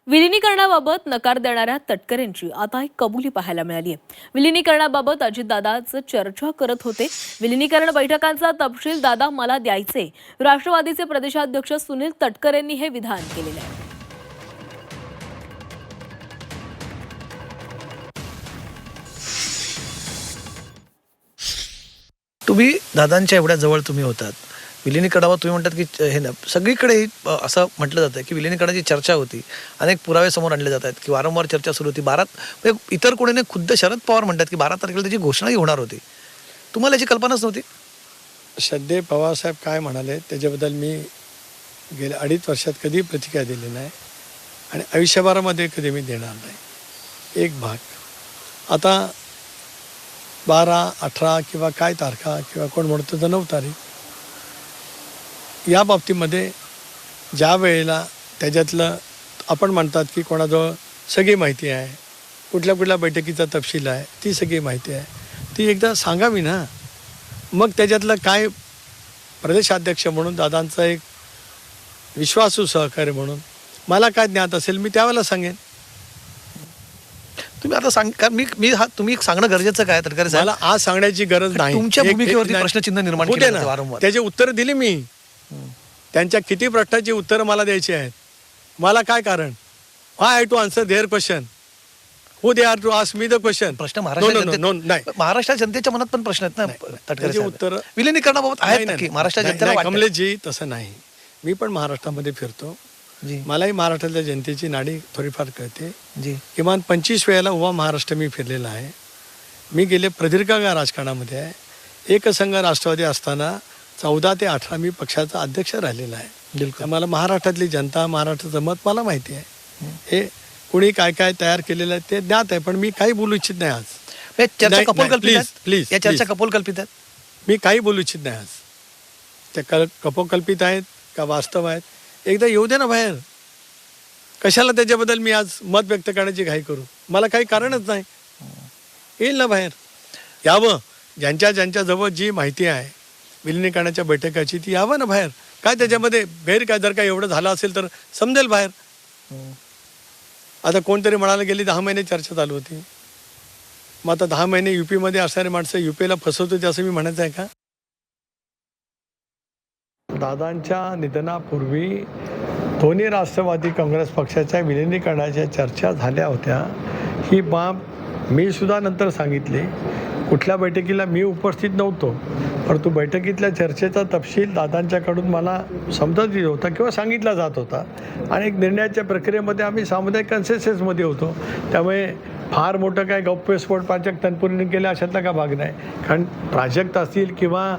विलिनीकरणाबाबत नकार देणाऱ्या तटकरेंची आता एक कबुली पाहायला मिळाली आहे. विलिनीकरणाबाबत अजितदादाच चर्चा करत होते. विलिनीकरण बैठकांचा तपशील दादा मला द्यायचे. राष्ट्रवादीचे प्रदेशाध्यक्ष सुनील तटकरेंनी हे विधान केलेले आहे. तुम्ही दादांच्या एवढ्या जवळ तुम्ही होतात. विलिनीकरणावर तुम्ही म्हणतात की हे सगळीकडे असं म्हटलं जातं की विलिनीकरणाची चर्चा होती, अनेक पुरावे समोर आणले जात आहेत की वारंवार चर्चा सुरू होती. म्हणजे इतर कोणी नाही, खुद्द शरद पवार म्हणतात की 12 तारखेला त्याची घोषणाही होणार होती. तुम्हाला याची कल्पनाच नव्हती? श्रद्धेय पवारसाहेब काय म्हणाले त्याच्याबद्दल मी गेल्या 2.5 वर्षात कधी प्रतिक्रिया दिली नाही आणि आयुष्यभरामध्ये कधी मी देणार नाही. एक भाग आता 12, 18 किंवा काय तारखा किंवा कोण म्हणतो तर 9 तारीख या बाबतीमध्ये ज्या वेळेला त्याच्यातलं आपण म्हणतात की कोणाजवळ सगळी माहिती आहे, कुठल्या कुठल्या बैठकीचा तपशील आहे, ती सगळी माहिती आहे, ती एकदा सांगावी ना. मग त्याच्यातलं काय प्रदेशाध्यक्ष म्हणून दादांचा एक विश्वासू सहकारी म्हणून मला काय ज्ञात असेल मी त्यावेळेला सांगेन. तुम्ही आता सांग, कारण मी तुम्ही सांगणं गरजेचं काय तटकरे साहेब? मला आज सांगण्याची गरज नाही. तुमच्या भूमिकेवरती प्रश्नचिन्ह निर्माण होते केलं ना, वारंवार. त्याचे उत्तर दिली मी. त्यांच्या किती प्रश्नाची उत्तरं मला द्यायची आहेत, मला काय कारण, I have to answer their question, who they are to ask me the question. प्रश्न महाराष्ट्र जनतेच्या मनात पण प्रश्न आहेत ना तटकरे साहेब. उत्तर विलिनीकरणाबाबत आहेत नक्की महाराष्ट्र जनतेला वाटतं? कमलेशजी तसं नाही. मी पण महाराष्ट्रामध्ये फिरतो जी मलाही महाराष्ट्रातल्या जनतेची नाडी थोडीफार कळते. जी किमान 25 वेळेला उभा महाराष्ट्र मी फिरलेला आहे. मी गेले प्रदीर्घ काळ राजकारणामध्ये आहे. एकसंघ राष्ट्रवादी असताना 14 ते 18 मी पक्षाचा अध्यक्ष राहिलेला आहे. बिलकुल. मला महाराष्ट्रातली जनता, महाराष्ट्राचं मत मला माहिती आहे. हे कुणी काय काय तयार केलेलं आहे ते ज्ञात आहे, पण मी काही बोलू इच्छित नाही आज. चर्चा नाही, कपोलकल्पित आहेत? प्लीज, या चर्चा प्लीज. कपोलकल्पित आहेत? मी काही बोलू इच्छित नाही आज. त्या कपोकल्पित आहेत का वास्तव आहेत, एकदा येऊ दे ना बाहेर. कशाला त्याच्याबद्दल मी आज मत व्यक्त करण्याची घाई करू? मला काही कारणच नाही. येईल ना बाहेर, यावं. ज्यांच्या जवळ जी माहिती आहे विलिनीकरणाच्या बैठकाची ती यावं ना बाहेर. काय त्याच्यामध्ये गैर काय, जर काय एवढं झालं असेल तर समजेल बाहेर. आता कोणतरी म्हणायला गेली 10 महिने चर्चा चालू होती. मग आता 10 महिने युपीमध्ये असणारे माणसं युपीला फसवतो असं मी म्हणायचं आहे का? दादांच्या निधनापूर्वी दोन्ही राष्ट्रवादी काँग्रेस पक्षाच्या विलिनीकरणाच्या चर्चा झाल्या होत्या. ही बाब मी सुद्धा नंतर सांगितली. कुठल्या बैठकीला मी उपस्थित नव्हतो, परंतु बैठकीतल्या चर्चेचा तपशील दादांच्याकडून मला समजत येत होता किंवा सांगितला जात होता आणि एक निर्णयाच्या प्रक्रियेमध्ये आम्ही सामुदायिक कन्सेन्ससमध्ये होतो. त्यामुळे फार मोठं काय गौप्यस्फोट प्राजक्त तनपुरीने केलं अशातला का भाग नाही. कारण प्राजक्त असतील किंवा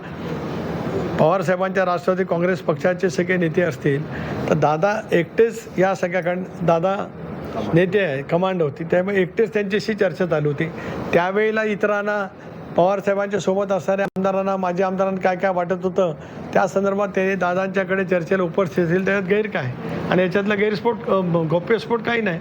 पवारसाहेबांच्या राष्ट्रवादी काँग्रेस पक्षाचे सगळे नेते असतील तर दादा एकटेच या सगळ्या दादा नेते आहे, कमांड होती, त्यामुळे एकटेच त्यांच्याशी चर्चा चालू होती. त्यावेळेला इतरांना, पवारसाहेबांच्या सोबत असणाऱ्या आमदारांना, माझ्या आमदारांना काय काय वाटत होतं त्या संदर्भात ते दादांच्याकडे चर्चेला उपस्थित असेल, त्याच्यात गैर काय आणि याच्यातला गैरस्फोट, गौप्यस्फोट काही नाही.